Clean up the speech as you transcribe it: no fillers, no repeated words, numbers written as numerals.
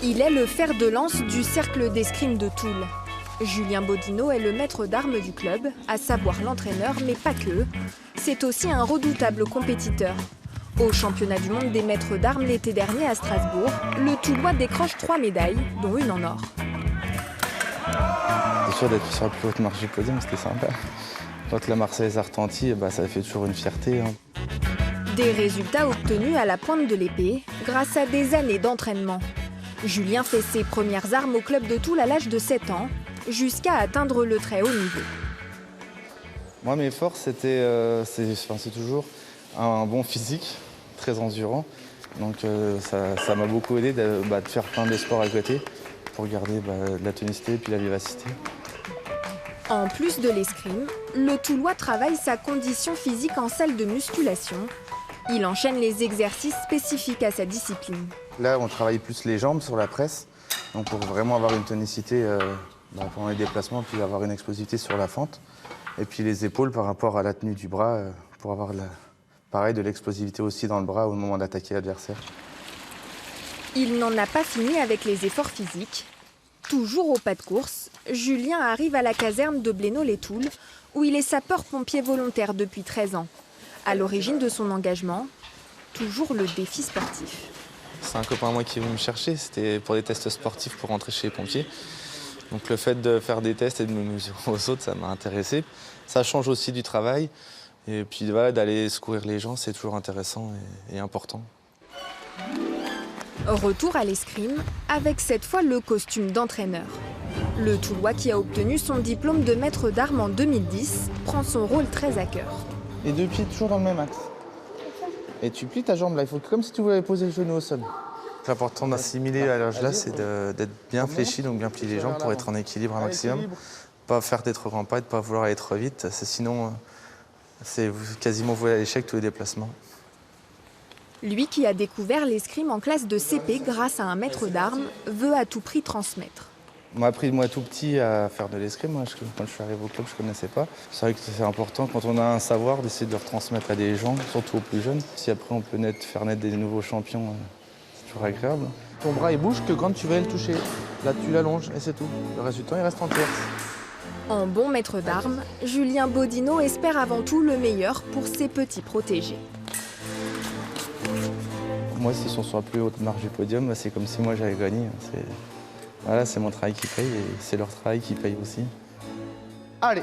Il est le fer de lance du cercle d'escrime de Toul. Julien Bodino est le maître d'armes du club, à savoir l'entraîneur, mais pas que. C'est aussi un redoutable compétiteur. Au championnat du monde des maîtres d'armes l'été dernier à Strasbourg, le Toulois décroche 3 médailles, dont une en or. C'est sûr d'être sur la plus haute marche du podium, c'était sympa. Quand la Marseillaise a retenti, ça fait toujours une fierté. Des résultats obtenus à la pointe de l'épée, grâce à des années d'entraînement. Julien fait ses premières armes au club de Toul à l'âge de 7 ans, jusqu'à atteindre le très haut niveau. Moi, mes forces, c'est toujours un bon physique, très endurant. Donc ça m'a beaucoup aidé de faire plein de sports à côté pour garder de la tonicité et puis la vivacité. En plus de l'escrime, le Toulois travaille sa condition physique en salle de musculation. Il enchaîne les exercices spécifiques à sa discipline. Là, on travaille plus les jambes sur la presse, donc pour vraiment avoir une tonicité pendant les déplacements, puis avoir une explosivité sur la fente. Et puis les épaules par rapport à la tenue du bras, pour avoir pareil de l'explosivité aussi dans le bras au moment d'attaquer l'adversaire. Il n'en a pas fini avec les efforts physiques. Toujours au pas de course, Julien arrive à la caserne de Blénaud-les-Toules, où il est sapeur-pompier volontaire depuis 13 ans. À l'origine de son engagement, toujours le défi sportif. C'est un copain à moi qui est venu me chercher, c'était pour des tests sportifs pour rentrer chez les pompiers. Donc le fait de faire des tests et de me mesurer aux autres, ça m'a intéressé. Ça change aussi du travail. Et puis voilà, d'aller secourir les gens, c'est toujours intéressant et important. Retour à l'escrime, avec cette fois le costume d'entraîneur. Le Toulois qui a obtenu son diplôme de maître d'armes en 2010 prend son rôle très à cœur. Les deux pieds toujours dans le même axe. Et tu plies ta jambe là, il faut comme si tu voulais poser le genou au sol. L'important d'assimiler à l'âge là, c'est d'être bien fléchi, donc bien plier les jambes pour être en équilibre un maximum. Pas faire des trop grands pas et de pas vouloir aller trop vite, sinon c'est quasiment voué à l'échec tous les déplacements. Lui qui a découvert l'escrime en classe de CP grâce à un maître d'armes, veut à tout prix transmettre. On m'a appris moi tout petit à faire de l'escrime. Quand je suis arrivé au club, je ne connaissais pas. C'est vrai que c'est important quand on a un savoir d'essayer de le retransmettre à des gens, surtout aux plus jeunes. Si après on peut faire naître des nouveaux champions, c'est toujours agréable. Ton bras il bouge que quand tu vas le toucher. Là tu l'allonges et c'est tout. Le reste du temps il reste en tierce. En bon maître d'armes, Julien Bodino espère avant tout le meilleur pour ses petits protégés. Moi, s'ils sont sur la plus haute marche du podium, c'est comme si moi j'avais gagné. Voilà, c'est mon travail qui paye et c'est leur travail qui paye aussi. Allez!